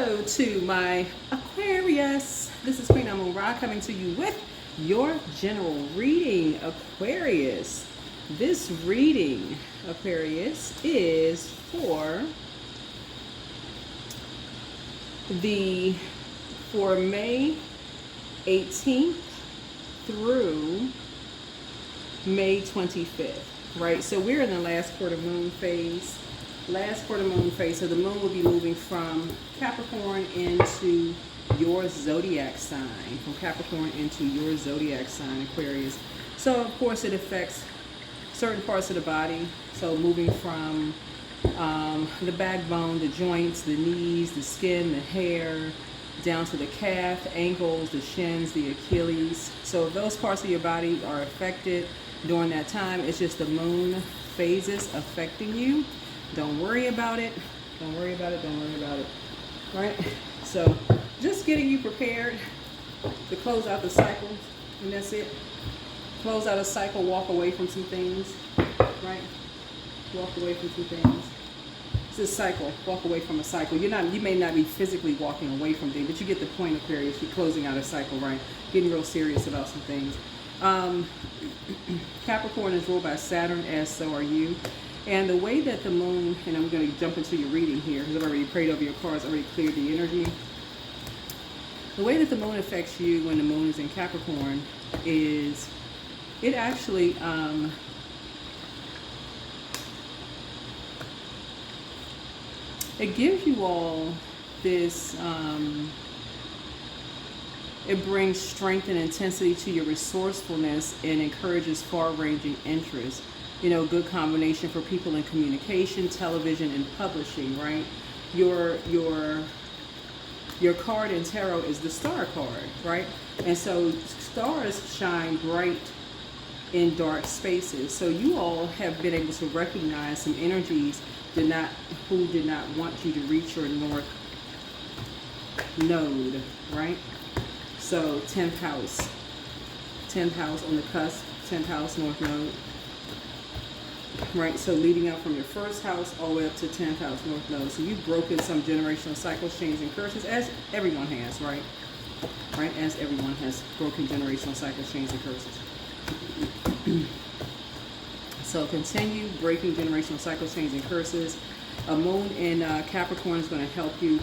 Hello to my Aquarius. This is Queen Amun Ra coming to you with your general reading, Aquarius. This reading, Aquarius, is for May 18th through May 25th, right? So we're in the last quarter moon phase. So the moon will be moving from Capricorn into your zodiac sign, Aquarius. So of course it affects certain parts of the body. So moving from the backbone, the joints, the knees, the skin, the hair, down to the calf, ankles, the shins, the Achilles. So if those parts of your body are affected during that time, it's just the moon phases affecting you. Don't worry about it. Right? So just getting you prepared to close out the cycle, and that's it. Close out a cycle, walk away from some things, right? Walk away from some things. It's a cycle. Walk away from a cycle. You may not be physically walking away from things, but you get the point, Aquarius. You're closing out a cycle, right? Getting real serious about some things. Capricorn is ruled by Saturn, as so are you. And the way that the moon, and I'm going to jump into your reading here because I've already prayed over your cards, already cleared the energy. The way that the moon affects you when the moon is in Capricorn is it actually it gives you all this, it brings strength and intensity to your resourcefulness and encourages far-ranging interests. You know, good combination for people in communication, television, and publishing, right? Your card in tarot is the star card, right? And so stars shine bright in dark spaces. So you all have been able to recognize some energies who did not want you to reach your north node, right? So 10th house on the cusp, 10th house north node. Right, so leading out from your first house all the way up to 10th house north node. So you've broken some generational cycles, chains, and curses, as everyone has, right? As everyone has broken generational cycles, chains, and curses. So continue breaking generational cycles, chains, and curses. A moon in Capricorn is going to help you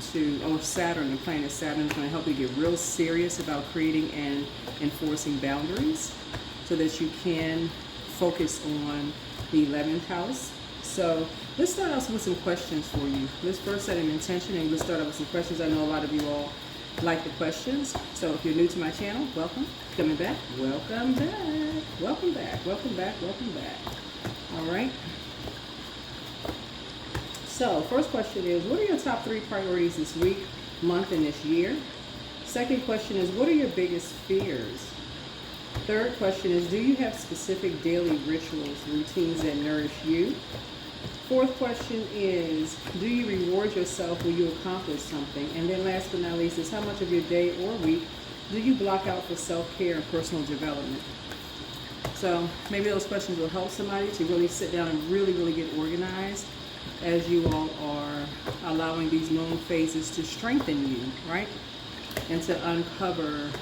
Saturn, the planet Saturn, is going to help you get real serious about creating and enforcing boundaries so that you can focus on the 11th house. So let's start out with some questions for you. Let's first set an intention and let's start out with some questions. I know a lot of you all like the questions. So if you're new to my channel, welcome. Coming back, welcome back. All right. So first question is, what are your top 3 priorities this week, month, and this year? Second question is, what are your biggest fears? Third question is, do you have specific daily rituals, routines that nourish you? Fourth question is, do you reward yourself when you accomplish something? And then last but not least is, how much of your day or week do you block out for self-care and personal development? So maybe those questions will help somebody to really sit down and really get organized as you all are allowing these moon phases to strengthen you, right? And to uncover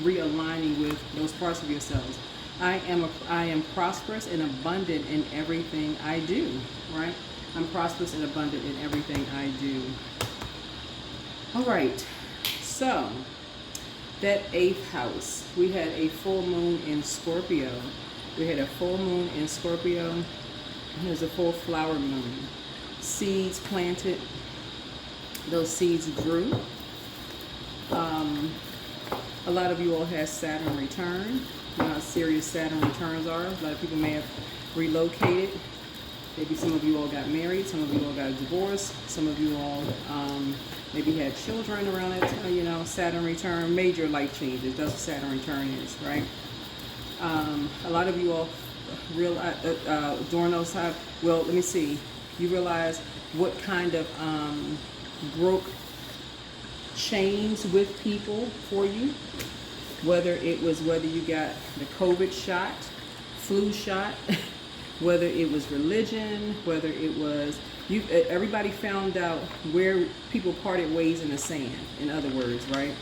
realigning with those parts of yourselves. I am prosperous and abundant in everything I do, right? I'm prosperous and abundant in everything I do. All right, so that 8th house, we had a full moon in Scorpio. Here's a full flower moon. Seeds planted, those seeds grew. A lot of you all have Saturn return. You know how serious Saturn returns are. A lot of people may have relocated. Maybe some of you all got married. Some of you all got divorced. Some of you all maybe had children around that, Saturn return. Major life changes. That's what Saturn return is, right? A lot of you all realize during those times, well, let me see. You realize what kind of broke chains with people for you, whether you got the COVID shot, flu shot, whether it was religion, whether it was Everybody found out where people parted ways in the sand, in other words, right?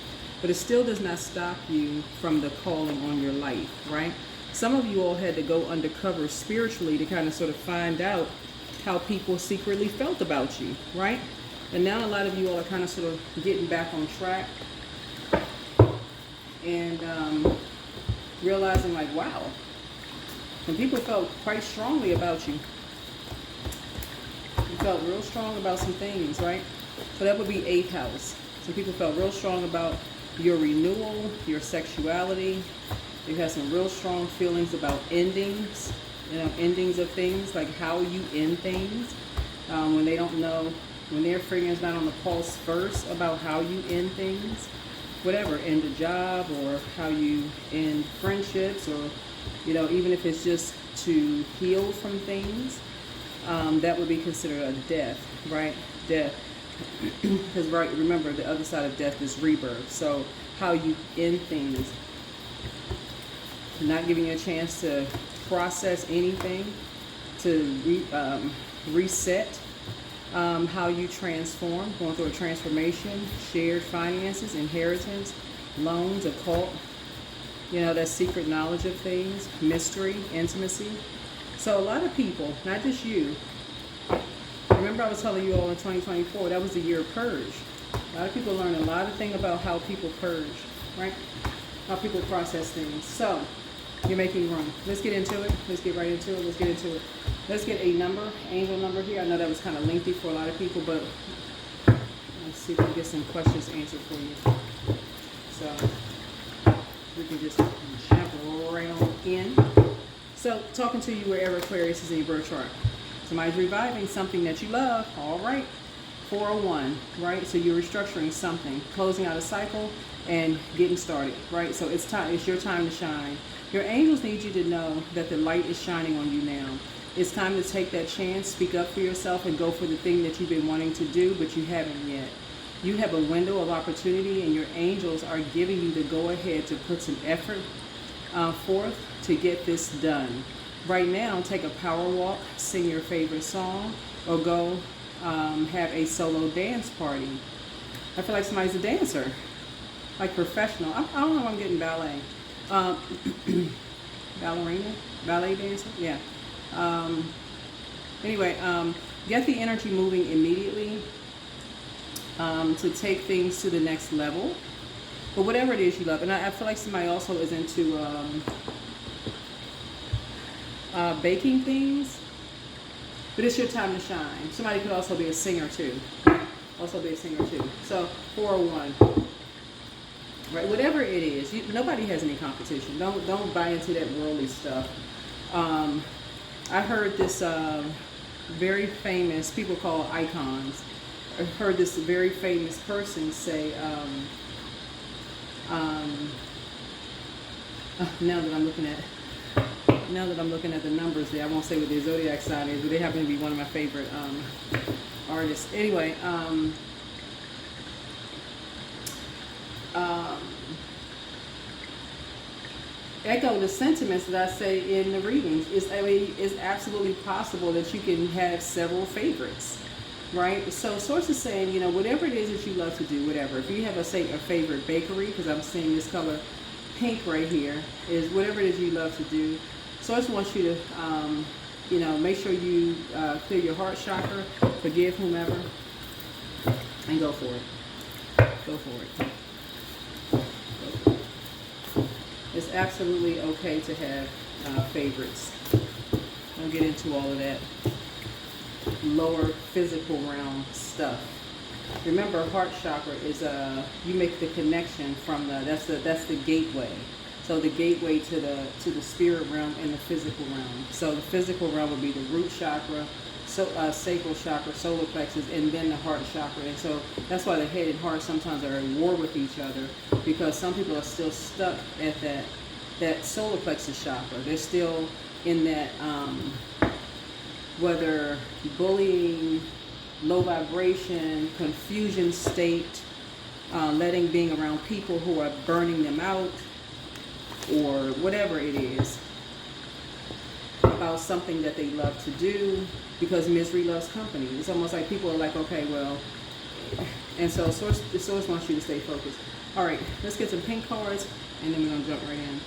But it still does not stop you from the calling on your life, right? Some of you all had to go undercover spiritually to kind of sort of find out how people secretly felt about you, right? And now a lot of you all are kind of sort of getting back on track and realizing like, wow, and people felt quite strongly about you. You felt real strong about some things, right? So that would be 8th house. Some people felt real strong about your renewal, your sexuality. You had some real strong feelings about endings, endings of things, like how you end things. When they don't know, when their finger's not on the pulse first about how you end things, whatever, end a job or how you end friendships, or, even if it's just to heal from things, that would be considered a death, right? Death. Because, right, remember, the other side of death is rebirth. So how you end things, not giving you a chance to process anything, to reset, how you transform, going through a transformation, shared finances, inheritance, loans, occult, that secret knowledge of things, mystery, intimacy. So a lot of people, not just you, remember I was telling you all in 2024, that was the year of purge. A lot of people learned a lot of things about how people purge, right? How people process things. So you're making room. Let's get into it. Let's get right into it. Let's get into it. Let's get a number, angel number here. I know that was kind of lengthy for a lot of people, but let's see if we can get some questions answered for you. So we can just jump right on in. So talking to you wherever Aquarius is in your birth chart. Somebody's reviving something that you love. All right. 401, right? So you're restructuring something, closing out a cycle and getting started, right? So it's time. It's your time to shine. Your angels need you to know that the light is shining on you now. It's time to take that chance, speak up for yourself, and go for the thing that you've been wanting to do, but you haven't yet. You have a window of opportunity, and your angels are giving you the go-ahead to put some effort forth to get this done. Right now, take a power walk, sing your favorite song, or go have a solo dance party. I feel like somebody's a dancer, like professional. I don't know if I'm getting ballet. Ballerina? Ballet dancer? Yeah. Anyway, get the energy moving immediately to take things to the next level. But whatever it is you love. And I feel like somebody also is into baking things. But it's your time to shine. Somebody could also be a singer too. So 401. Right, whatever it is, nobody has any competition. Don't buy into that worldly stuff. I heard this very famous, people call icons. I heard this very famous person say, now that I'm looking at the numbers there, I won't say what their zodiac sign is, but they happen to be one of my favorite artists. Anyway, echo the sentiments that I say in the readings. It's absolutely possible that you can have several favorites, right? So source is saying, whatever it is that you love to do, whatever. If you have a favorite bakery, because I'm seeing this color pink right here, is whatever it is you love to do. Source wants you to, make sure you clear your heart chakra, forgive whomever, and go for it. Go for it. It's absolutely okay to have favorites. Don't get into all of that lower physical realm stuff. Remember, heart chakra is you make the connection from that's the gateway. So the gateway to the spirit realm and the physical realm. So the physical realm would be the root chakra, sacral chakra, solar plexus, and then the heart chakra. And so that's why the head and heart sometimes are at war with each other, because some people are still stuck at that solar plexus chakra. They're still in that whether bullying, low vibration, confusion state, being around people who are burning them out, or whatever it is about about something that they love to do, because misery loves company. It's almost like people are like, okay, well, and so the source wants you to stay focused. All right, let's get some pink cards, and then we're gonna jump right in.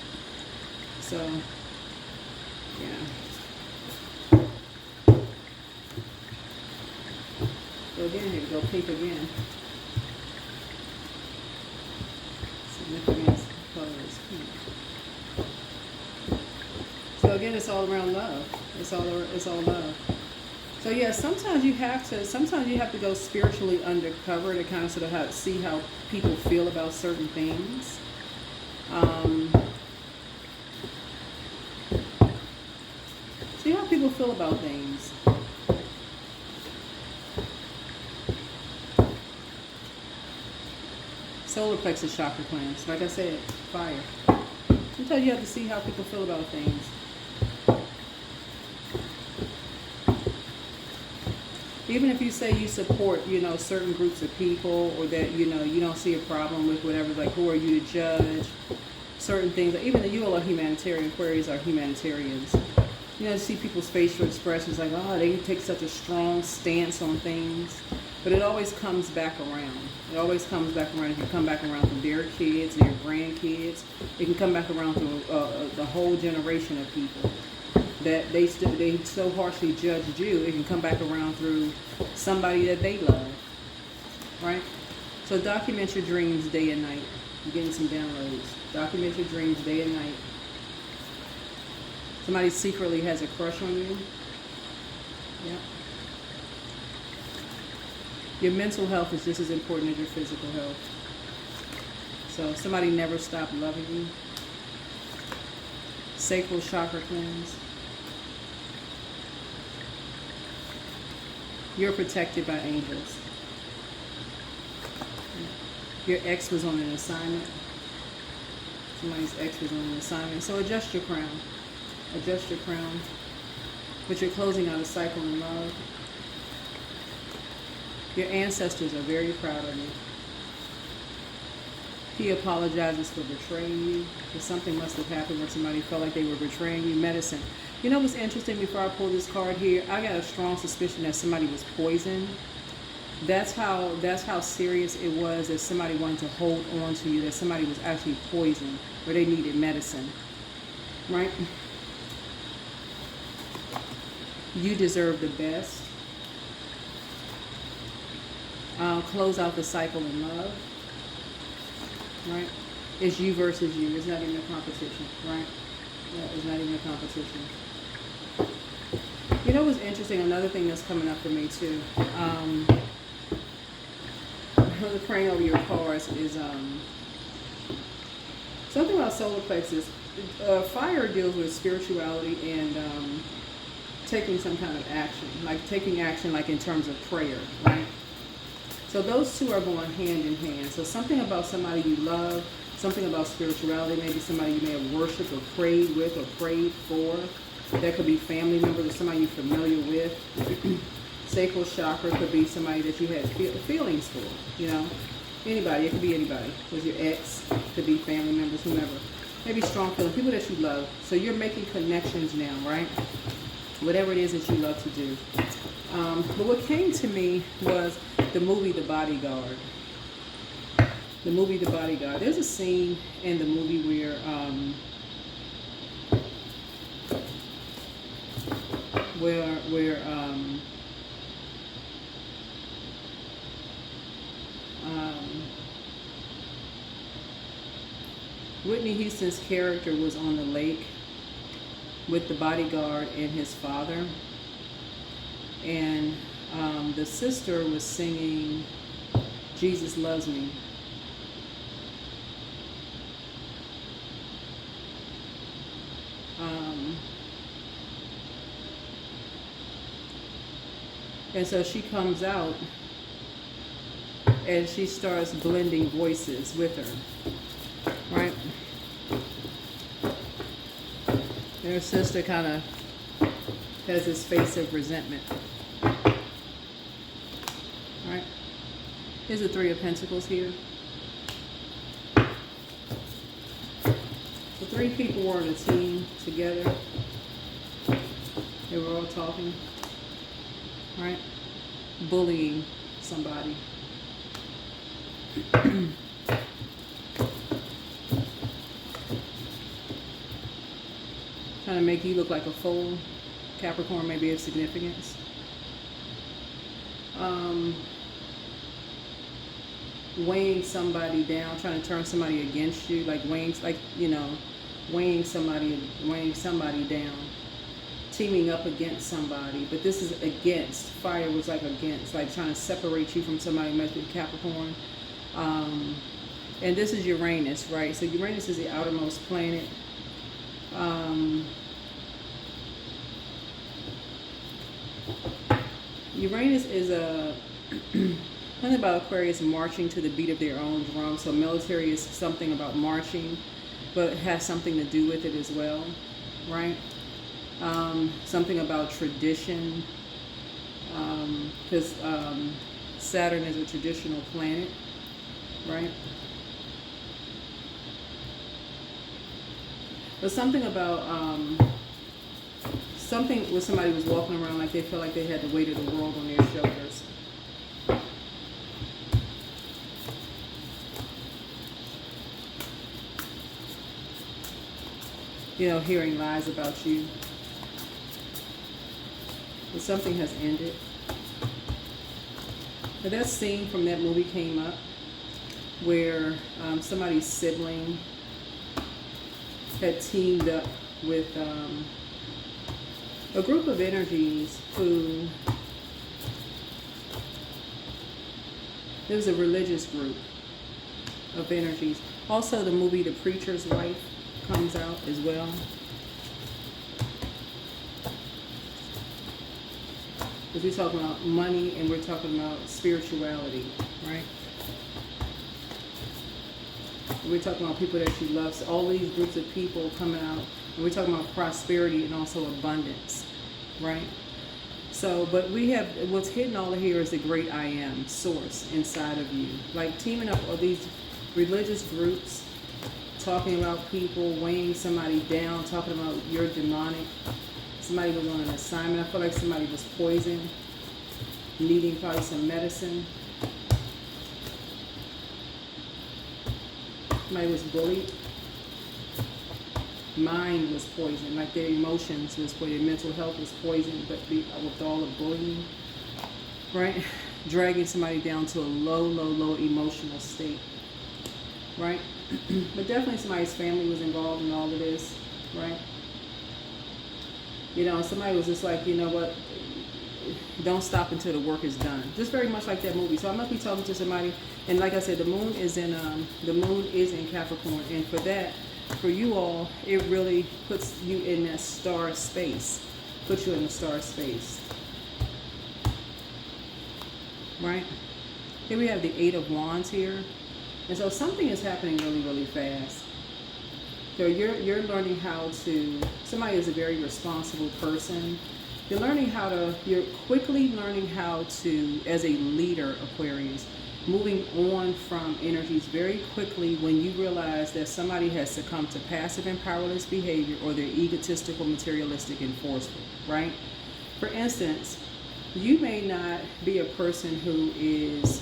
So, yeah. So again, here we go, pink again. Significance colors. So again, it's all around love. It's all love. So yeah, sometimes you have to go spiritually undercover to kind of sort of see how people feel about certain things. See how people feel about things. Solar plexus chakra cleanse. Like I said, fire. Sometimes you have to see how people feel about things. Even if you say you support, certain groups of people, or that, you don't see a problem with whatever, like, who are you to judge certain things? Even you all are humanitarian. Aquarius are humanitarians. See people's facial expressions like, oh, they take such a strong stance on things. But it always comes back around. It always comes back around. It can come back around through their kids, their grandkids. It can come back around through the whole generation of people that they so harshly judged you. It can come back around through somebody that they love, right? So document your dreams day and night. You're getting some downloads. Document your dreams day and night. Somebody secretly has a crush on you. Yeah. Your mental health is just as important as your physical health. So somebody never stopped loving you. Sacral chakra cleanse. You're protected by angels. Your ex was on an assignment. Somebody's ex was on an assignment. So adjust your crown. Adjust your crown. But you're closing out a cycle in love. Your ancestors are very proud of you. He apologizes for betraying you, because something must have happened where somebody felt like they were betraying you. Medicine. You know what's interesting? Before I pull this card here, I got a strong suspicion that somebody was poisoned. That's how serious it was, that somebody wanted to hold on to you, that somebody was actually poisoned, or they needed medicine. Right? You deserve the best. Close out the cycle in love. Right? It's you versus you. It's not even a competition. Right? Yeah, it's not even a competition. You know what's interesting? Another thing that's coming up for me too. The praying over your cards is something about solar plexus. Fire deals with spirituality and taking some kind of action, like taking action, like in terms of prayer, right? So those two are going hand in hand. So something about somebody you love, something about spirituality, maybe somebody you may have worshipped or prayed with or prayed for. That could be family members or somebody you're familiar with. Sacral chakra could be somebody that you had feelings for, Anybody, it could be anybody. It was your ex, could be family members, whomever. Maybe strong feelings, people that you love. So you're making connections now, right? Whatever it is that you love to do. But what came to me was the movie The Bodyguard. The movie The Bodyguard. There's a scene in the movie where Whitney Houston's character was on the lake with the bodyguard and his father, and the sister was singing Jesus Loves Me. And so she comes out and she starts blending voices with her, right? And her sister kind of has this face of resentment, right? Here's the Three of Pentacles here. The three people were on a team together. They were all talking, right? Bullying somebody. Trying to make you look like a fool. Capricorn may be of significance. Weighing somebody down, trying to turn somebody against you, like weighing, weighing somebody down, teaming up against somebody. But this is against. Fire was like against, like trying to separate you from somebody who might be Capricorn. And this is Uranus, right? So Uranus is the outermost planet. Uranus is a something about Aquarius marching to the beat of their own drum. So military is something about marching, but it has something to do with it as well, right? Something about tradition, because Saturn is a traditional planet, right? But something about something where somebody was walking around like they felt like they had the weight of the world on their shoulders. You know, hearing lies about you. But something has ended. But that scene from that movie came up where somebody's sibling had teamed up with a group of energies who, there was a religious group of energies. Also the movie The Preacher's Wife comes out as well. Because we're talking about money and we're talking about spirituality, right? And we're talking about people that she loves. All these groups of people coming out. And we're talking about prosperity and also abundance, right? So, but we have, what's hidden all here is the great I am, source inside of you. Like teaming up all these religious groups, talking about people, weighing somebody down, talking about you're demonic. Somebody was on an assignment. I feel like somebody was poisoned, needing probably some medicine. Somebody was bullied. Mind was poisoned, like their emotions was poisoned, their mental health was poisoned, but with all the bullying, right? Dragging somebody down to a low emotional state, right? But definitely somebody's family was involved in all of this, right? You know, somebody was just like, you know what, don't stop until the work is done. Just very much like that movie. So I must be talking to somebody, and like I said, the moon is in Capricorn, and for that, for you all, it really puts you in that star space. Puts you in the star space. Right? Here we have the Eight of Wands here. And so something is happening really fast. So you're learning how to, somebody is a very responsible person. You're quickly learning how to, as a leader, Aquarius, moving on from energies very quickly when you realize that somebody has succumbed to passive and powerless behavior, or they're egotistical, materialistic, and forceful, right? For instance, you may not be a person who is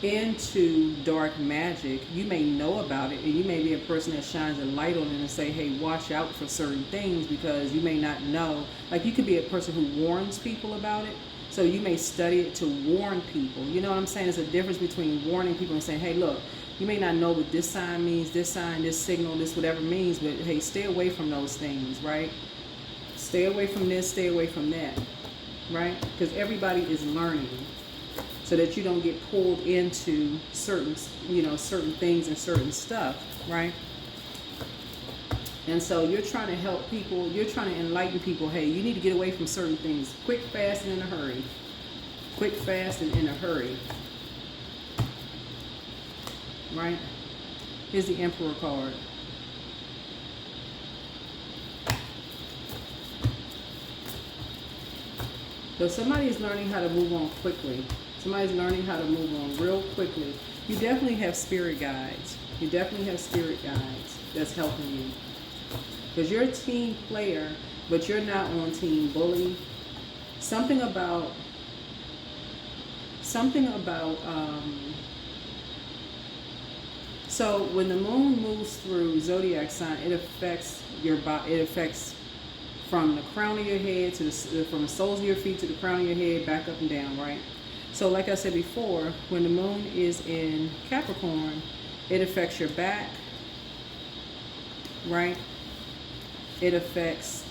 into dark magic. You may know about it, and you may be a person that shines a light on it and say, hey, watch out for certain things, because you may not know. Like, you could be a person who warns people about it, so you may study it to warn people. You know what I'm saying? There's a difference between warning people and saying, hey, look, you may not know what this sign means, this sign, this signal, this whatever means, but hey, stay away from those things, right? Stay away from this, stay away from that, right? Because everybody is learning, so that you don't get pulled into certain, certain things and certain stuff, right? And so you're trying to help people, you're trying to enlighten people, hey, you need to get away from certain things, quick, fast, and in a hurry. Quick, fast, and in a hurry. Right? Here's the Emperor card. So somebody is learning how to move on quickly. Somebody's learning how to move on real quickly. You definitely have spirit guides. You definitely have spirit guides. that's helping you. Because you're a team player, but you're not on team bully. Something about so when the moon moves through zodiac sign, it affects your body. It affects from the crown of your head to from the soles of your feet to the crown of your head, back up and down, right? So like I said before, when the moon is in Capricorn, it affects your back, right? It affects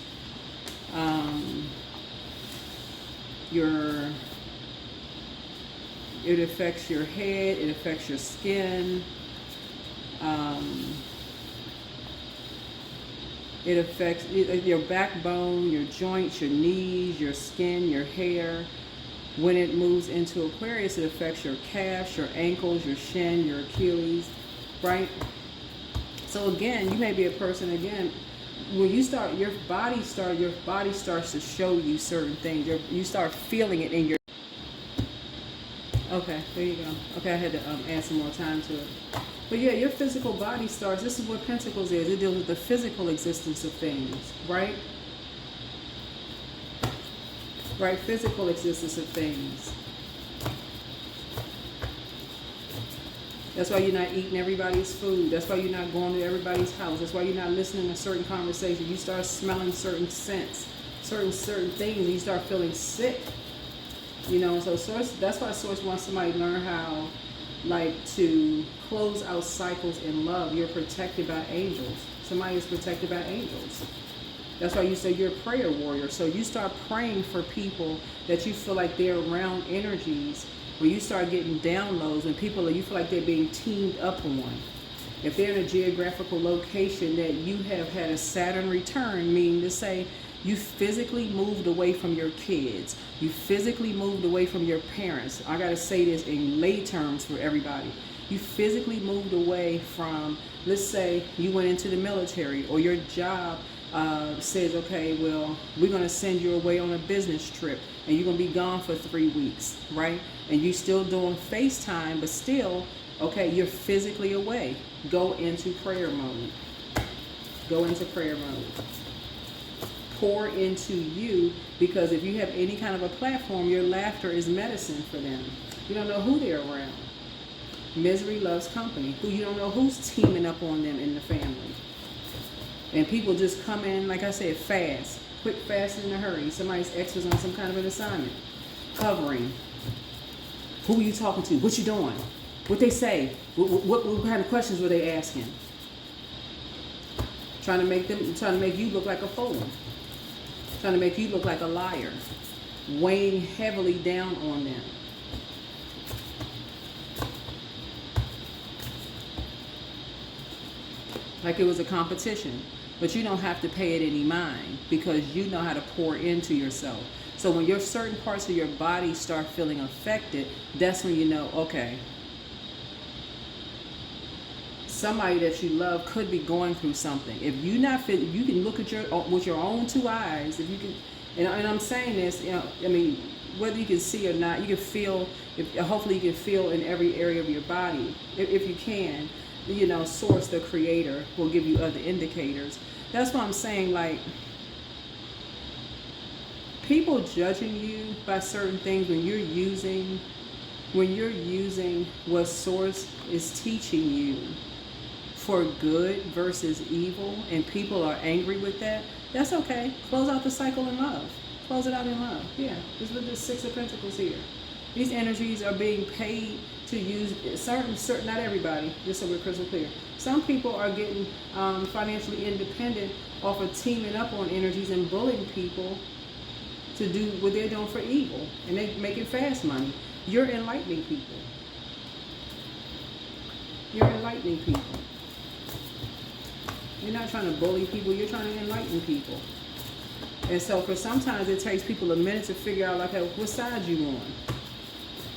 it affects your head, it affects your skin, it affects your backbone, your joints, your knees, your skin, your hair. When it moves into Aquarius, it affects your calves, your ankles, your shin, your Achilles, right? So again, you may be a person, again, when you start, your body starts to show you certain things. You start feeling it in your... Okay, there you go. Okay, I had to add some more time to it. But yeah, your physical body starts, this is what Pentacles is. It deals with the physical existence of things, right? Right, physical existence of things. That's why you're not eating everybody's food. That's why you're not going to everybody's house. That's why you're not listening to certain conversations. You start smelling certain scents, certain things, and you start feeling sick. You know, so Source, that's why Source wants somebody to learn how, like, to close out cycles in love. You're protected by angels. Somebody is protected by angels. That's why you say you're a prayer warrior. So you start praying for people that you feel like they're around energies, where you start getting downloads when people, you feel like they're being teamed up on. If they're in a geographical location that you have had a Saturn return, meaning to say you physically moved away from your kids, you physically moved away from your parents. I gotta say this in lay terms for everybody. You physically moved away from, let's say you went into the military, or your job says, okay, well, we're going to send you away on a business trip and you're going to be gone for 3 weeks, right? And you're still doing FaceTime, but still, okay, you're physically away. Go into prayer mode. Go into prayer mode. Pour into you, because if you have any kind of a platform, your laughter is medicine for them. You don't know who they're around. Misery loves company. Who you don't know who's teaming up on them in the family. And people just come in, like I said, fast. Quick, fast, and in a hurry. Somebody's ex was on some kind of an assignment. Covering. Who are you talking to? What you doing? What they say? What kind of questions were they asking? Trying to make you look like a fool. Trying to make you look like a liar. Weighing heavily down on them. Like it was a competition. But you don't have to pay it any mind, because you know how to pour into yourself. So when your certain parts of your body start feeling affected, that's when you know, okay, somebody that you love could be going through something. If you not fit, you can look at with your own two eyes. If you can, and I'm saying this, you know, I mean, whether you can see or not, you can feel. Hopefully, you can feel in every area of your body, if you can. You know, Source, the Creator, will give you other indicators. That's why I'm saying, like, people judging you by certain things when you're using what Source is teaching you for good versus evil, and people are angry with that, that's okay. Close out the cycle in love. Close it out in love. Yeah, this is with the Six of Pentacles here. These energies are being paid to use certain, not everybody, just so we're crystal clear. Some people are getting financially independent off of teaming up on energies and bullying people to do what they're doing for evil, and they making fast money. You're enlightening people. You're enlightening people. You're not trying to bully people, you're trying to enlighten people. And so for sometimes it takes people a minute to figure out, like, hey, what side you on?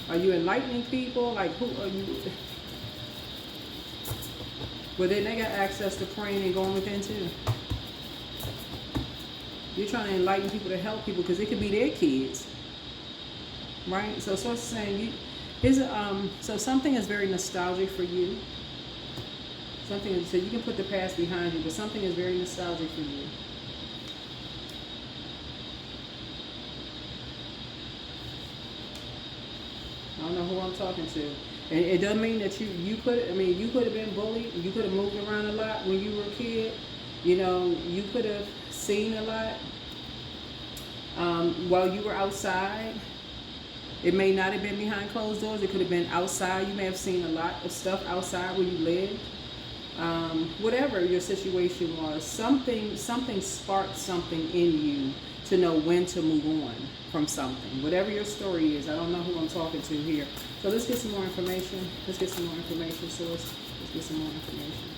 Are you enlightening people? Like, who are you? Well, then they got access to praying and going within too. You're trying to enlighten people, to help people, because it could be their kids, right? So Source is saying, so something is very nostalgic for you. Something, so you can put the past behind you, but something is very nostalgic for you. I don't know who I'm talking to. And it doesn't mean that you could have been bullied. You could have moved around a lot when you were a kid. You know, you could have seen a lot while you were outside. It may not have been behind closed doors. It could have been outside. You may have seen a lot of stuff outside where you lived. Whatever your situation was, something sparked something in you to know when to move on from something. Whatever your story is, I don't know who I'm talking to here. So let's get some more information. Let's get some more information, source. Let's get some more information.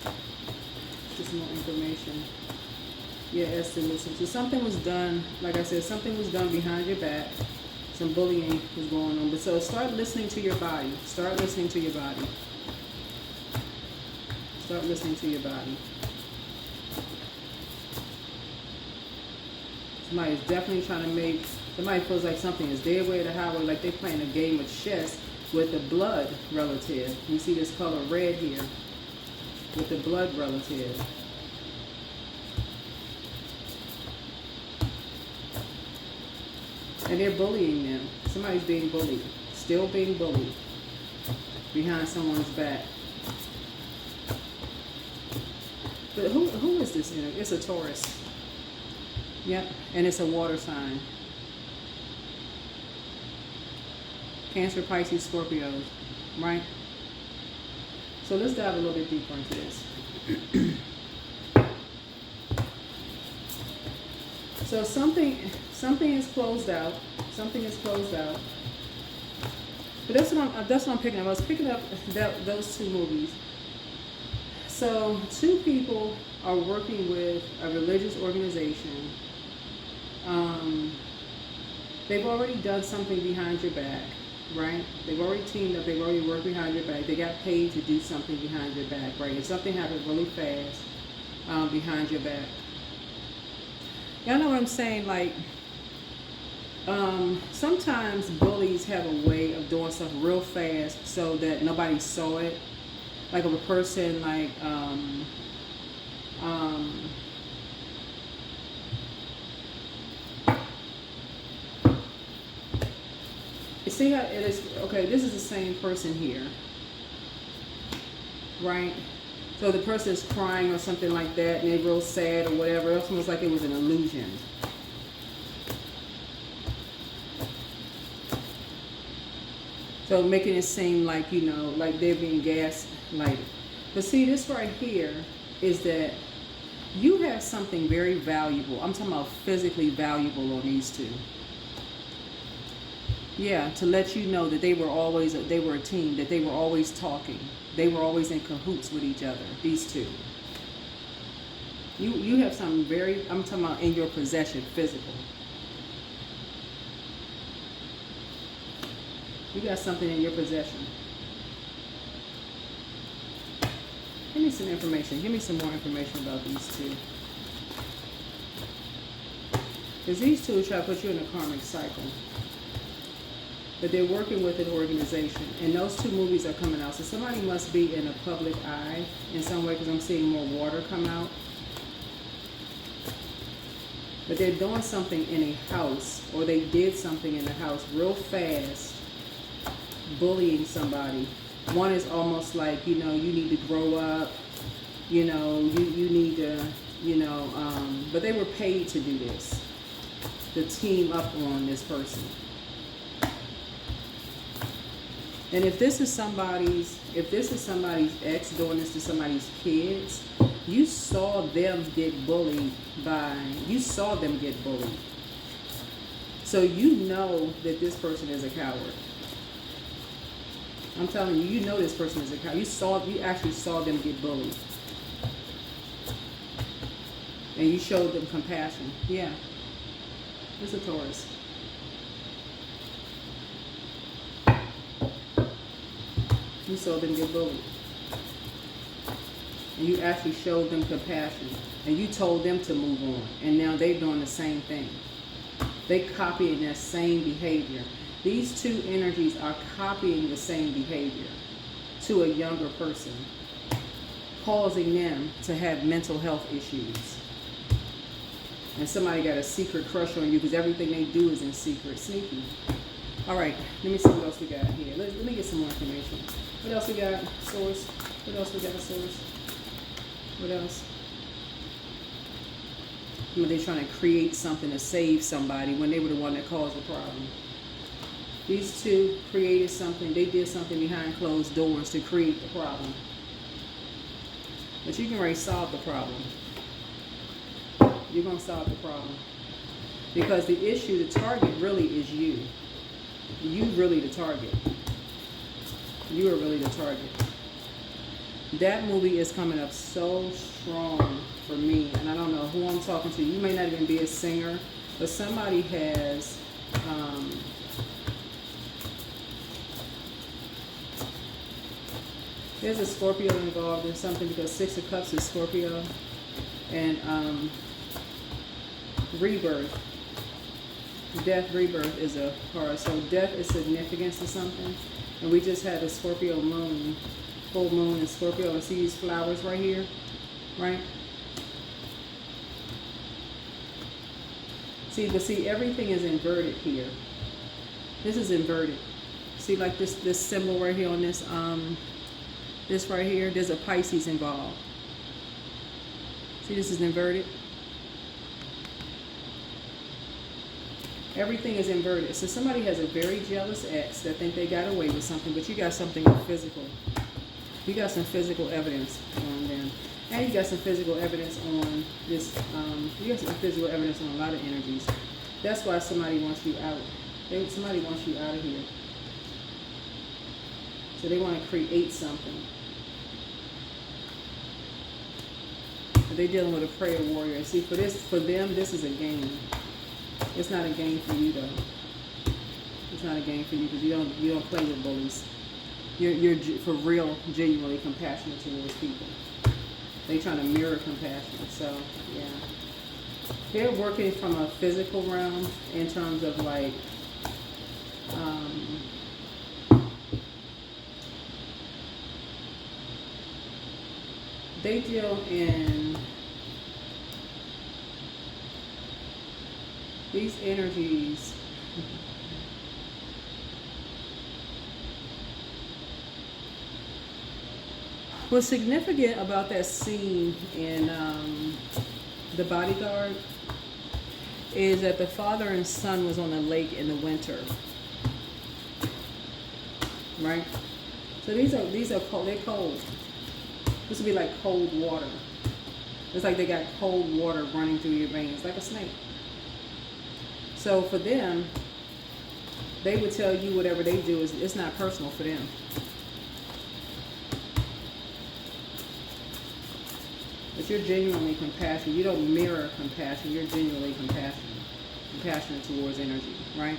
Let's get some more information. Yeah, Esther, listen. So something was done, like I said, something was done behind your back. Some bullying was going on. But so start listening to your body. Start listening to your body. Start listening to your body. Somebody's definitely trying to make, somebody feels like something is their way or the highway, like they're playing a game of chess with the blood relative. You see this color red here, with the blood relative. And they're bullying them. Somebody's being bullied, still being bullied behind someone's back. But who is this energy? It's a Taurus. Yep, and it's a water sign. Cancer, Pisces, Scorpios, right? So let's dive a little bit deeper into this. So something is closed out. Something is closed out. But that's what I'm picking up. I was picking up those two movies. So two people are working with a religious organization. They've already done something behind your back, right? They've already teamed up. They've already worked behind your back. They got paid to do something behind your back, right? And something happened really fast behind your back. Y'all know what I'm saying? Like, sometimes bullies have a way of doing stuff real fast so that nobody saw it. Like of a person, like, you see how it is? Okay, this is the same person here, right? So the person is crying or something like that, and they're real sad or whatever. It's almost like it was an illusion. So making it seem like, you know, like they're being gaslighted. But see, this right here is that you have something very valuable. I'm talking about physically valuable on these two. Yeah, to let you know that they were a team, that they were always talking. They were always in cahoots with each other, these two. You have something very, I'm talking about in your possession, physical. You got something in your possession. Give me some information. Give me some more information about these two. Because these two try to put you in a karmic cycle. But they're working with an organization. And those two movies are coming out. So somebody must be in a public eye in some way, because I'm seeing more water come out. But they're doing something in a house, or they did something in the house real fast, bullying somebody. One is almost like, you know, you need to grow up, you know, you need to, you know, but they were paid to do this, to team up on this person. And if this is somebody's ex doing this to somebody's kids, you saw them get bullied you saw them get bullied. So you know that this person is a coward. I'm telling you, you know this person is a coward. You actually saw them get bullied. And you showed them compassion. Yeah. It's a Taurus. You saw them get bullied. And you actually showed them compassion. And you told them to move on. And now they're doing the same thing. They copying that same behavior. These two energies are copying the same behavior to a younger person. causing them to have mental health issues. And somebody got a secret crush on you because everything they do is in secret. Sneaky. All right, let me see what else we got here. Let me get some more information. What else we got? Source. What else we got? A source. What else? When they're trying to create something to save somebody when they were the one that caused the problem. These two created something. They did something behind closed doors to create the problem. But you can already solve the problem. You're going to solve the problem. Because the issue, the target really is you. You really the target. You are really the target. That movie is coming up so strong for me. And I don't know who I'm talking to. You may not even be a singer. But somebody has... there's a Scorpio involved in something because Six of Cups is Scorpio. And rebirth. Death, rebirth is a card. So death is significance to something. And we just had a Scorpio moon. Full moon in Scorpio. And see these flowers right here? Right? See, but see, everything is inverted here. This is inverted. See, like this symbol right here on this right here, there's a Pisces involved. See, this is inverted. Everything is inverted. So somebody has a very jealous ex that think they got away with something, but you got something physical. You got some physical evidence on them. And you got some physical evidence on this, you got some physical evidence on a lot of energies. That's why somebody wants you out. Somebody wants you out of here. So they want to create something. But they're dealing with a prayer warrior. See, for them, this is a game. It's not a game for you though. It's not a game for you because you don't play with bullies. You're for real, genuinely compassionate towards people. They trying to mirror compassion. So yeah, they're working from a physical realm in terms of like they deal in these energies. What's significant about that scene in The Bodyguard is that the father and son was on the lake in the winter, right? So these are cold. They're cold. This would be like cold water. It's like they got cold water running through your veins, like a snake. So for them, they would tell you whatever they do is it's not personal for them. But you're genuinely compassionate. You don't mirror compassion. You're genuinely compassionate towards energy, right?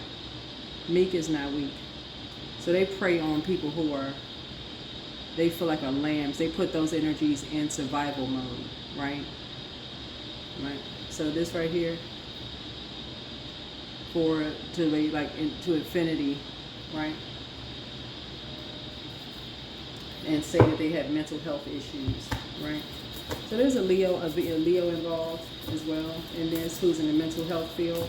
Meek is not weak. So they prey on people who they feel like are lambs. They put those energies in survival mode, right? Right. So this right here, to infinity, right? And say that they have mental health issues, right? So there's a Leo involved as well in this, who's in the mental health field.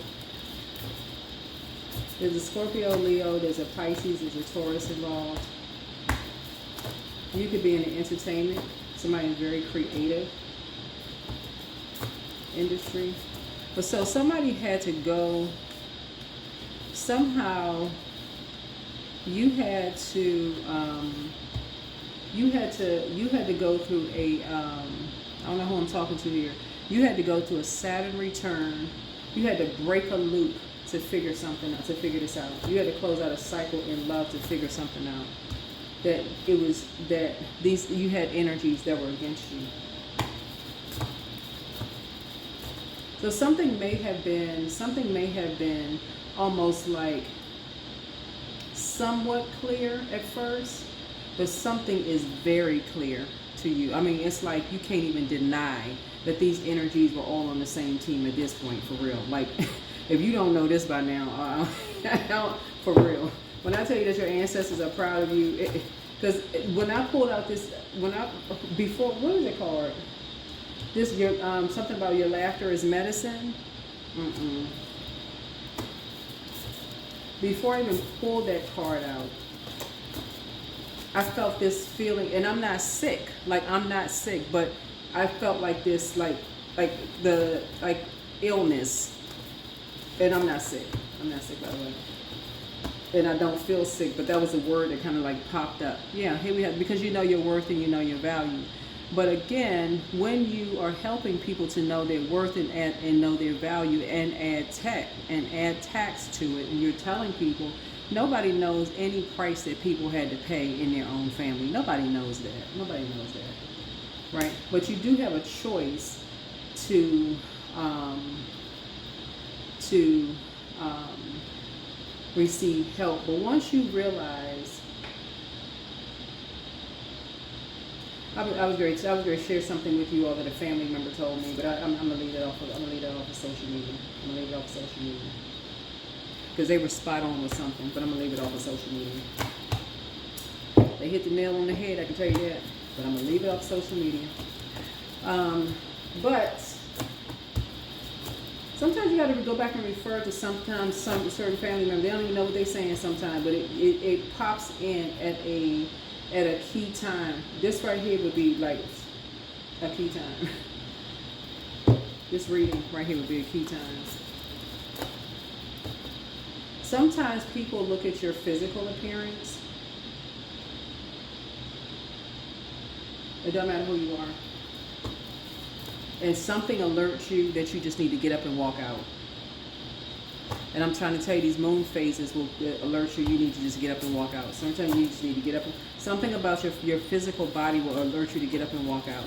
There's a Scorpio, Leo, there's a Pisces, there's a Taurus involved. You could be in the entertainment, somebody who's very creative industry. But so somebody had to go, somehow you had to go through a, I don't know who I'm talking to here. You had to go through a Saturn return. You had to break a loop to figure something out, to figure this out. You had to close out a cycle in love to figure something out. You had energies that were against you. So something may have been almost like somewhat clear at first, but something is very clear to you. I mean, it's like you can't even deny that these energies were all on the same team at this point, for real. Like, if you don't know this by now, for real. When I tell you that your ancestors are proud of you, Because when I pulled out this, before, what is it called? This, your, something about your laughter is medicine. Before I even pulled that card out, I felt this feeling, and I'm not sick. Like, I'm not sick, but I felt like this, like illness. And I'm not sick. I'm not sick, by the way. And I don't feel sick, but that was a word that kind of like popped up. Yeah, here we have, because you know your worth and you know your value. But again, when you are helping people to know their worth and know their value and add tax to it, and you're telling people, nobody knows any price that people had to pay in their own family. Nobody knows that. Nobody knows that, right? But you do have a choice to receive help. But once you realize, I was going to share something with you all that a family member told me, but I'm gonna leave it off. I'm gonna leave that off of social media. I'm gonna leave it off of social media because they were spot on with something. But I'm gonna leave it off of social media. They hit the nail on the head, I can tell you that. But I'm gonna leave it off social media. But sometimes you got to go back and refer to sometimes some certain family members. They don't even know what they're saying sometimes, but it pops in at a key time. This right here would be like a key time. This reading right here would be a key time. Sometimes people look at your physical appearance. It doesn't matter who you are. And something alerts you that you just need to get up and walk out. And I'm trying to tell you, these moon phases will alert you, you need to just get up and walk out. Sometimes you just need to get up. Something about your physical body will alert you to get up and walk out.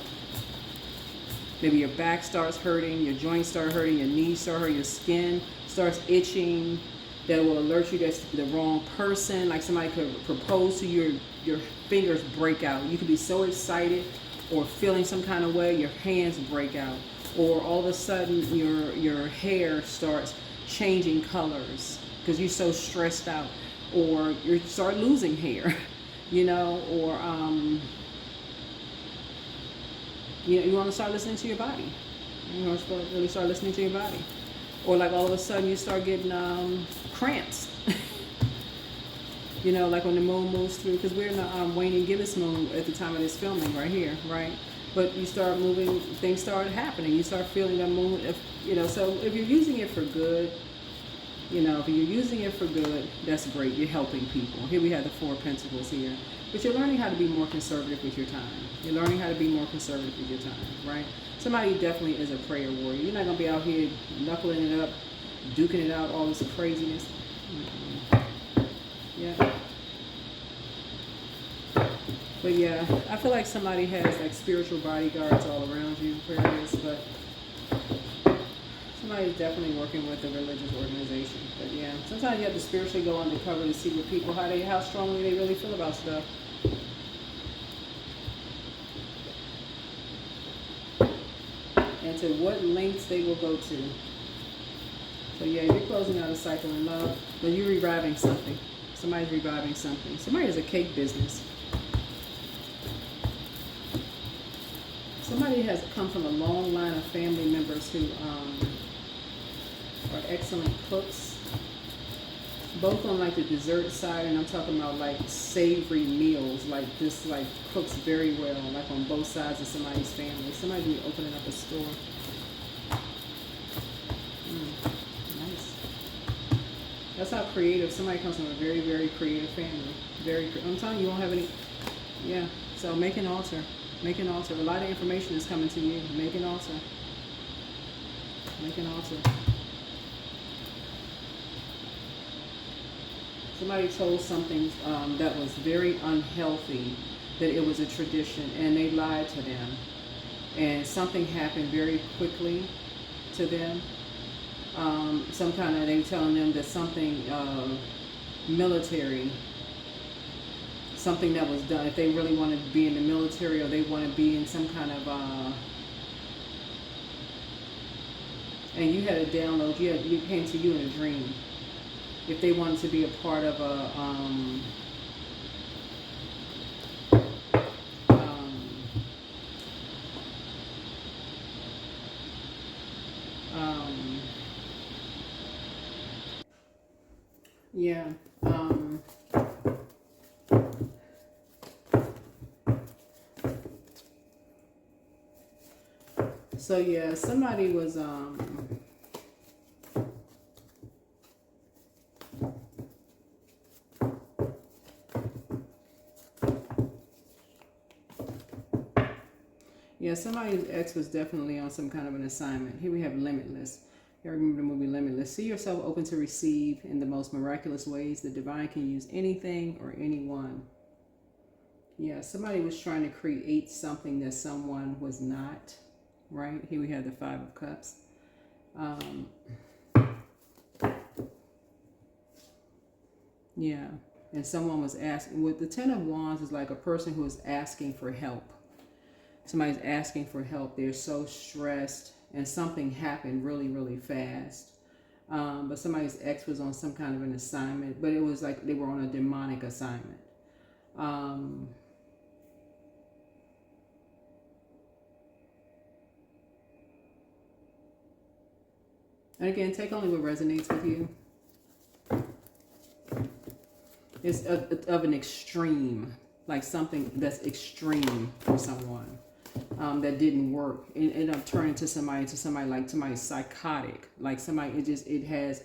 Maybe your back starts hurting, your joints start hurting, your knees start hurting, your skin starts itching. That will alert you that's the wrong person. Like somebody could propose to you, your fingers break out. You could be so excited or feeling some kind of way, your hands break out, or all of a sudden your hair starts changing colors because you're so stressed out, or you start losing hair, you know, or you want to start listening to your body. You want to really start listening to your body, or like all of a sudden you start getting cramps. You know, like when the moon moves through, because we're in the waning gibbous moon at the time of this filming right here, right? But you start moving, things start happening. You start feeling the moon, you know, so if you're using it for good, you know, if you're using it for good, that's great. You're helping people. Here we have the Four of Pentacles here. But you're learning how to be more conservative with your time. You're learning how to be more conservative with your time, right? Somebody definitely is a prayer warrior. You're not going to be out here knuckling it up, duking it out, all this craziness. Yeah. But yeah, I feel like somebody has like spiritual bodyguards all around you, Aquarius, but somebody's definitely working with a religious organization. But yeah, sometimes you have to spiritually go undercover to see what people, how strongly they really feel about stuff. And to what lengths they will go to. So yeah, you're closing out a cycle in love, but you're reviving something. Somebody's reviving something. Somebody has a cake business. Somebody has come from a long line of family members who are excellent cooks, both on like the dessert side, and I'm talking about like savory meals, like this, like cooks very well, like on both sides of somebody's family. Somebody be opening up a store. Nice. That's how creative. Somebody comes from a very, very creative family. I'm telling you, you won't have any. Yeah. So make an altar. Make an altar. A lot of information is coming to you. Make an altar. Make an altar. Somebody told something that was very unhealthy, that it was a tradition, and they lied to them. And something happened very quickly to them. They were telling them that something military, something that was done, if they really wanted to be in the military, or they want to be in some kind of, and you had a download, it came to you in a dream. If they wanted to be a part of Yeah. So yeah, somebody was yeah, somebody's ex was definitely on some kind of an assignment. Here we have Limitless. You remember the movie Limitless. See yourself open to receive in the most miraculous ways. The divine can use anything or anyone. Yeah, somebody was trying to create something that someone was not. Right? Here we have the Five of Cups. Yeah. And someone was asking, with the Ten of Wands is like a person who is asking for help. Somebody's asking for help. They're so stressed and something happened really, really fast. But somebody's ex was on some kind of an assignment, but it was like they were on a demonic assignment. And again, take only what resonates with you. It's of an extreme, like something that's extreme for someone. That didn't work. It ended up turning to somebody like somebody psychotic, like somebody it has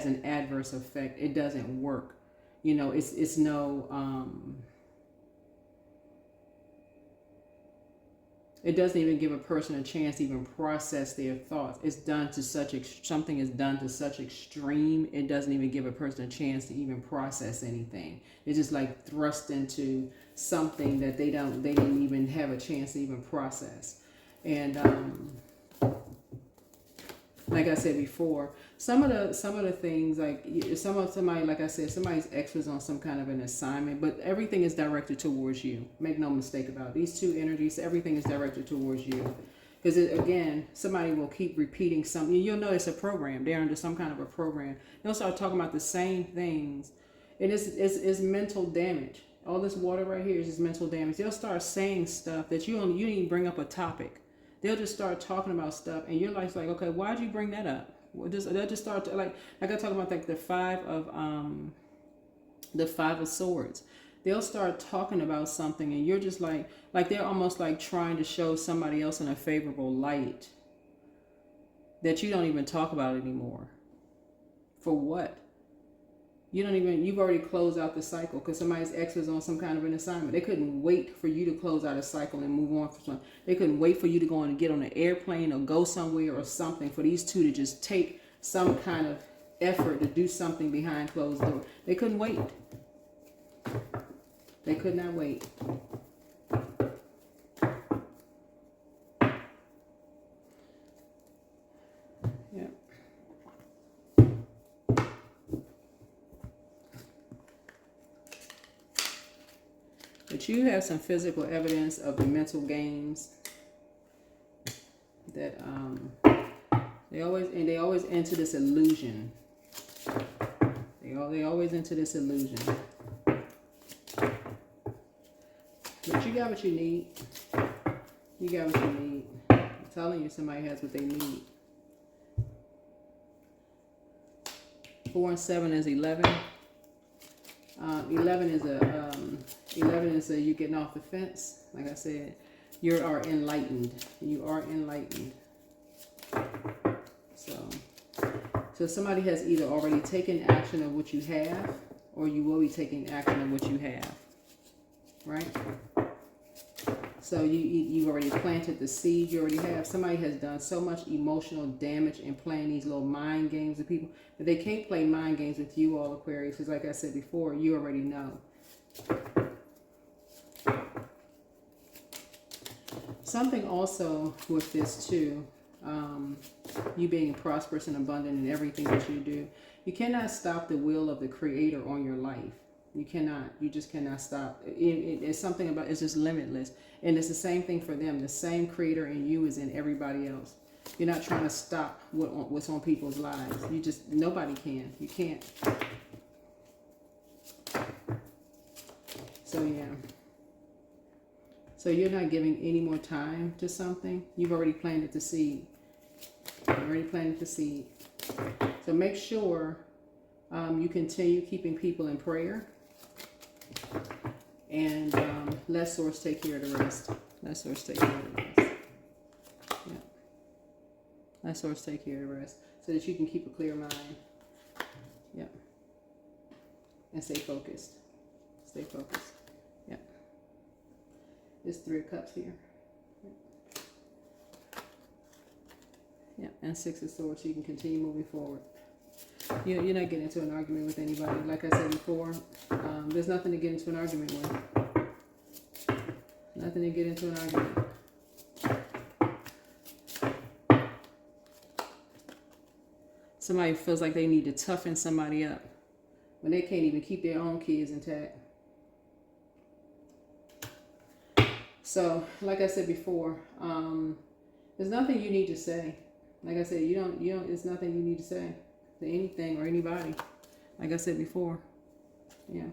an adverse effect. It doesn't work. You know, it's no it doesn't even give a person a chance to even process their thoughts. It's done to something is done to such extreme. It doesn't even give a person a chance to even process anything. It's just like thrust into something that they didn't even have a chance to even process. And like I said before, some of the things, like somebody, like I said, somebody's ex was on some kind of an assignment, but everything is directed towards you. Make no mistake about it. These two energies, everything is directed towards you. Because again, somebody will keep repeating something. You'll know it's a program. They're under some kind of a program. They'll start talking about the same things. And it's mental damage. All this water right here is just mental damage. They'll start saying stuff that you didn't even bring up a topic. They'll just start talking about stuff, and you're like, okay, why'd you bring that up? They'll just start like I talk about like the five of swords. They'll start talking about something, and you're just like they're almost like trying to show somebody else in a favorable light that you don't even talk about anymore. For what? You've already closed out the cycle because somebody's ex was on some kind of an assignment. They couldn't wait for you to close out a cycle and move on from something. They couldn't wait for you to go and get on an airplane or go somewhere or something, for these two to just take some kind of effort to do something behind closed doors. They couldn't wait. They could not wait. But you have some physical evidence of the mental games that they always enter this illusion. They always enter this illusion. But you got what you need. You got what you need. I'm telling you, somebody has what they need. 4 and 7 is 11. 11 is you getting off the fence. Like I said, you are enlightened. You are enlightened. So somebody has either already taken action of what you have, or you will be taking action of what you have. Right? So you already planted the seed. You already have. Somebody has done so much emotional damage in playing these little mind games with people that they can't play mind games with you, all Aquarius. Because like I said before, you already know. Something also with this too, you being prosperous and abundant in everything that you do, you cannot stop the will of the Creator on your life. You cannot. You just cannot stop. It's something about, it's just limitless. And it's the same thing for them. The same Creator in you is in everybody else. You're not trying to stop what's on people's lives. Nobody can. You can't. So yeah. So you're not giving any more time to something. You've already planted the seed. You've already planted the seed. So make sure You continue keeping people in prayer. And let Source take care of the rest. Let Source take care of the rest. Yeah. Let Source take care of the rest. So that you can keep a clear mind. Yep. And stay focused. Stay focused. Yep. There's 3 of Cups here. Yep. And 6 of Swords, so you can continue moving forward. You're not getting into an argument with anybody. Like I said before, there's nothing to get into an argument with. Nothing to get into an argument. Somebody feels like they need to toughen somebody up when they can't even keep their own kids intact. So, like I said before, there's nothing you need to say. Like I said, you don't. It's nothing you need to say to anything or anybody. Like I said before, yeah.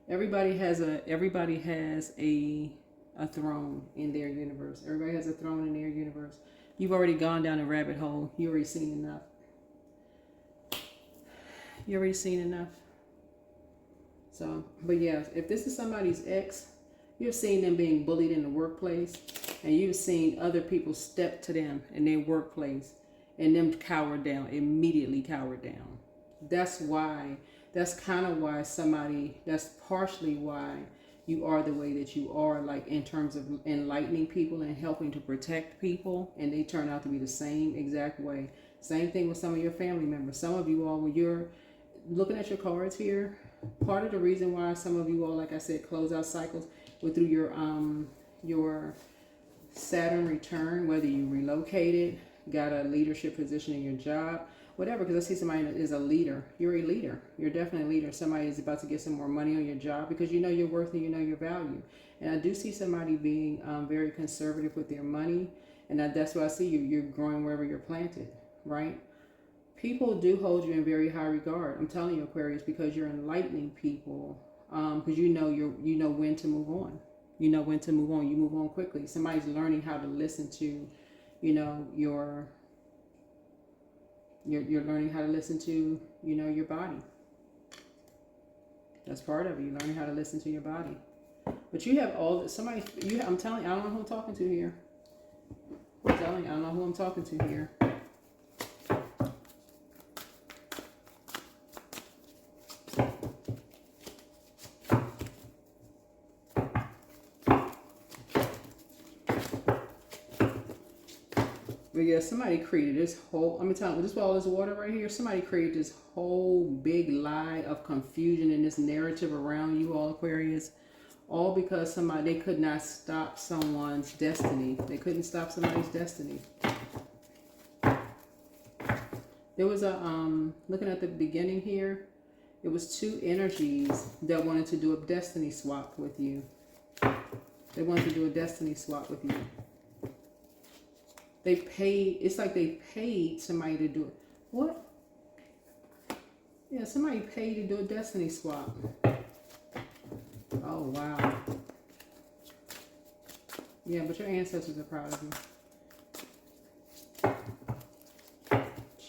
Everybody has a throne in their universe. Everybody has a throne in their universe. You've already gone down a rabbit hole. You already seen enough. You already seen enough. So, but yeah, if this is somebody's ex, you've seen them being bullied in the workplace, and you've seen other people step to them in their workplace, and them cower down, immediately cower down. That's kind of why that's partially why you are the way that you are, like in terms of enlightening people and helping to protect people, and they turn out to be the same exact way. Same thing with some of your family members. Some of you all, when you're looking at your cards here, part of the reason why some of you all, like I said, close out cycles with through your Saturn return, whether you relocated, got a leadership position in your job, whatever, because I see somebody that is a leader. You're a leader. You're definitely a leader. Somebody is about to get some more money on your job because you know your worth and you know your value. And I do see somebody being very conservative with their money, and that's why I see you. You're growing wherever you're planted, right? People do hold you in very high regard. I'm telling you, Aquarius, because you're enlightening people. Because you know when to move on. You know when to move on. You move on quickly. Somebody's learning how to listen to, you're learning how to listen to, your body. That's part of it. You're learning how to listen to your body. But you have I'm telling you, I don't know who I'm talking to here. I'm telling you, I don't know who I'm talking to here. But yeah, somebody created this whole, I'm telling you, this all this water right here, somebody created this whole big lie of confusion in this narrative around you all, Aquarius. All because they could not stop someone's destiny. They couldn't stop somebody's destiny. There was looking at the beginning here, it was 2 energies that wanted to do a destiny swap with you. They wanted to do a destiny swap with you. They paid, it's like they paid somebody to do it. What? Yeah, somebody paid to do a destiny swap. Oh, wow. Yeah, but your ancestors are proud of you.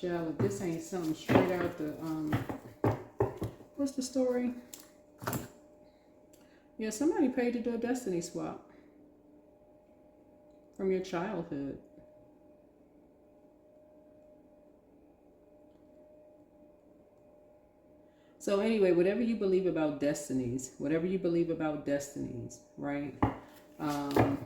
Child, if this ain't something straight out the, what's the story? Yeah, somebody paid to do a destiny swap from your childhood. So anyway, whatever you believe about destinies, right? I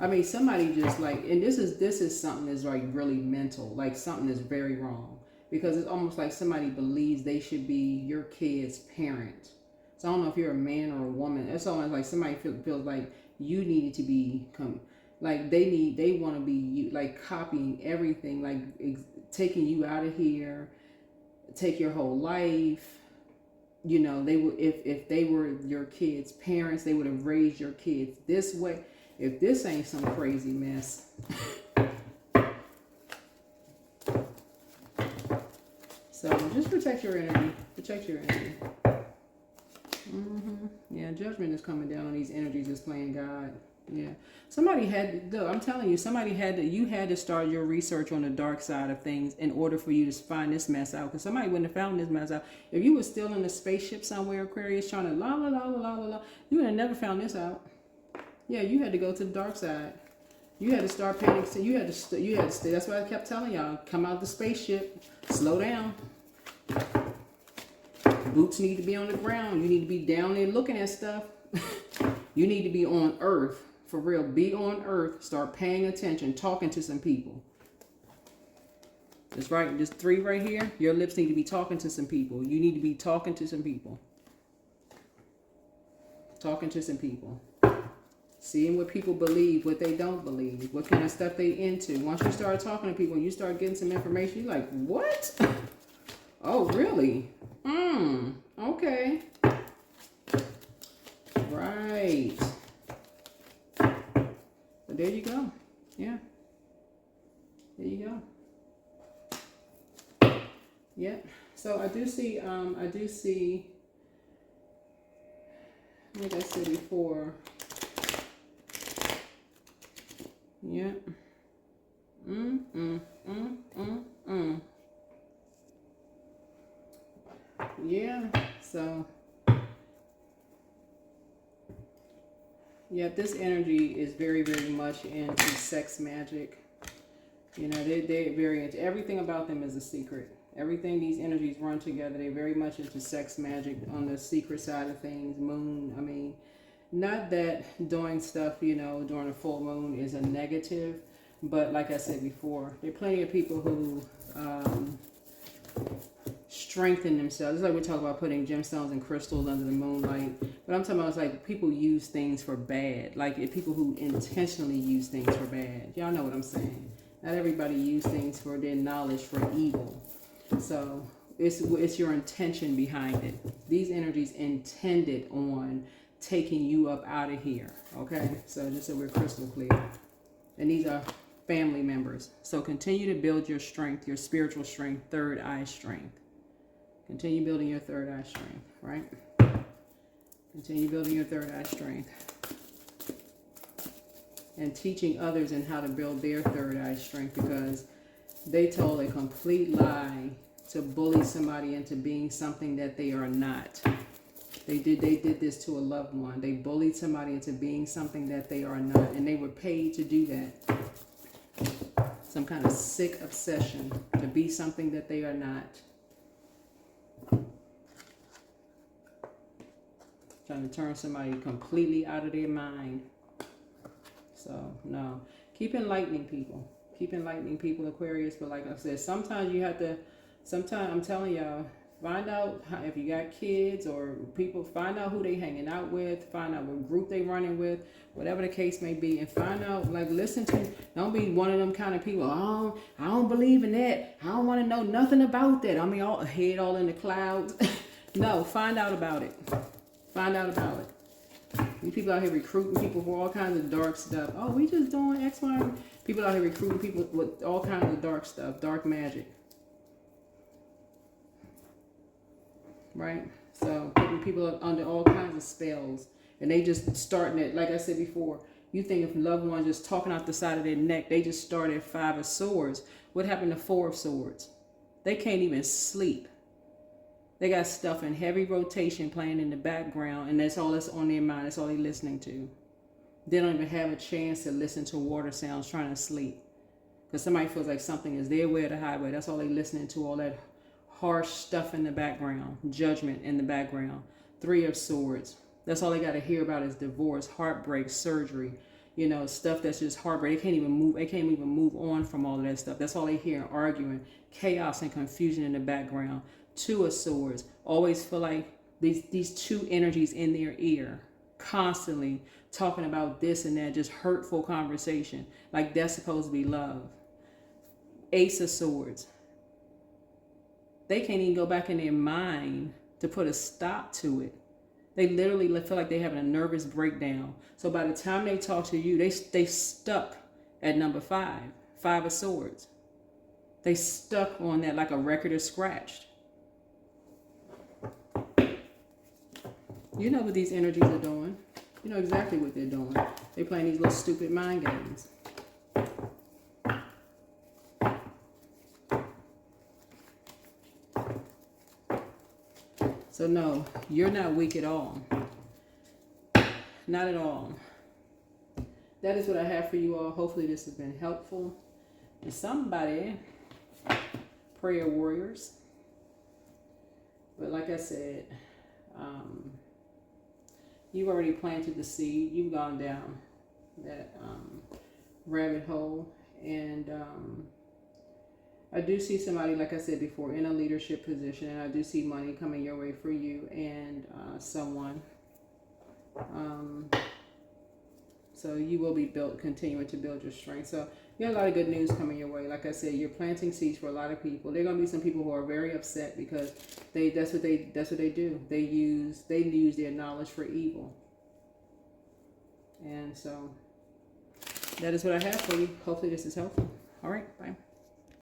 mean, somebody just like, and this is something that's like really mental, like something is very wrong, because it's almost like somebody believes they should be your kid's parent. So I don't know if you're a man or a woman. It's almost like somebody feels like you needed to become, like they want to be you, like copying everything, like taking you out of here. Take your whole life, they would, if they were your kids' parents, they would have raised your kids this way. If this ain't some crazy mess. So just protect your energy. Yeah, judgment is coming down on these energies that's playing God. Yeah. Somebody had to, look, I'm telling you, you had to start your research on the dark side of things in order for you to find this mess out. Because somebody wouldn't have found this mess out. If you were still in a spaceship somewhere, Aquarius, trying to la la la la la la, you would have never found this out. Yeah, you had to go to the dark side. You had to start paying attention. You had to stay. That's why I kept telling y'all, come out the spaceship, slow down. Boots need to be on the ground. You need to be down there looking at stuff. You need to be on Earth. For real, be on Earth. Start paying attention, talking to some people. That's right. Just 3 right here. Your lips need to be talking to some people. You need to be talking to some people. Talking to some people. Seeing what people believe, what they don't believe, what kind of stuff they into. Once you start talking to people and you start getting some information, you're like, what? Oh, really? Okay. Right. But there you go. Yeah. There you go. Yeah. So I do see, like I said before, yeah. Yeah, so yeah, this energy is very, very much into sex magic. You know, they're very into, everything about them is a secret. Everything, these energies run together. They're very much into sex magic on the secret side of things. Moon, I mean, not that doing stuff, you know, during a full moon is a negative, but like I said before, there are plenty of people who strengthen themselves. It's like we talk about putting gemstones and crystals under the moonlight, but I'm talking about, it's like people use things for bad. Like people who intentionally use things for bad. Y'all know what I'm saying. Not everybody use things for their knowledge for evil. So it's your intention behind it. These energies intended on taking you up out of here. Okay, so just so we're crystal clear. And these are family members. So continue to build your strength, your spiritual strength, third eye strength. Continue building your third eye strength, right? Continue building your third eye strength. And teaching others in how to build their third eye strength, because they told a complete lie to bully somebody into being something that they are not. They did this to a loved one. They bullied somebody into being something that they are not, and they were paid to do that. Some kind of sick obsession to be something that they are not. Trying to turn somebody completely out of their mind. So, no. Keep enlightening people. Keep enlightening people, Aquarius. But like I said, sometimes you have to, I'm telling y'all, find out how, if you got kids or people, find out who they hanging out with, find out what group they running with, whatever the case may be, and find out, like, listen to, don't be one of them kind of people, I don't believe in that, I don't want to know nothing about that, I mean, all head all in the clouds. No, find out about it. Find out about it. These people out here recruiting people for all kinds of dark stuff. Oh, we just doing X, Y. People out here recruiting people with all kinds of dark stuff, dark magic. Right? So putting people up under all kinds of spells. And they just starting it, like I said before, you think if loved ones just talking out the side of their neck, they just started at 5 of Swords. What happened to 4 of Swords? They can't even sleep. They got stuff in heavy rotation playing in the background, and that's all that's on their mind. That's all they're listening to. They don't even have a chance to listen to water sounds trying to sleep. Because somebody feels like something is their way or the highway. That's all they're listening to, all that harsh stuff in the background, judgment in the background. 3 of Swords. That's all they got to hear about is divorce, heartbreak, surgery. You know, stuff that's just heartbreak. They can't even move on from all of that stuff. That's all they hear, arguing, chaos and confusion in the background. 2 of Swords. Always feel like these 2 energies in their ear, constantly talking about this and that, just hurtful conversation. Like that's supposed to be love. Ace of Swords. They can't even go back in their mind to put a stop to it. They literally feel like they're having a nervous breakdown. So by the time they talk to you, they stuck at number 5. 5 of Swords. They stuck on that like a record is scratched. You know what these energies are doing. You know exactly what they're doing. They're playing these little stupid mind games. So no, you're not weak at all. Not at all. That is what I have for you all. Hopefully this has been helpful to somebody. Prayer warriors. But like I said, you've already planted the seed. You've gone down that rabbit hole. And I do see somebody, like I said before, in a leadership position. And I do see money coming your way for you and someone. So you will be continuing to build your strength. So you have a lot of good news coming your way. Like I said, you're planting seeds for a lot of people. There are going to be some people who are very upset because that's what they do. They use their knowledge for evil. And so that is what I have for you. Hopefully this is helpful. All right, bye.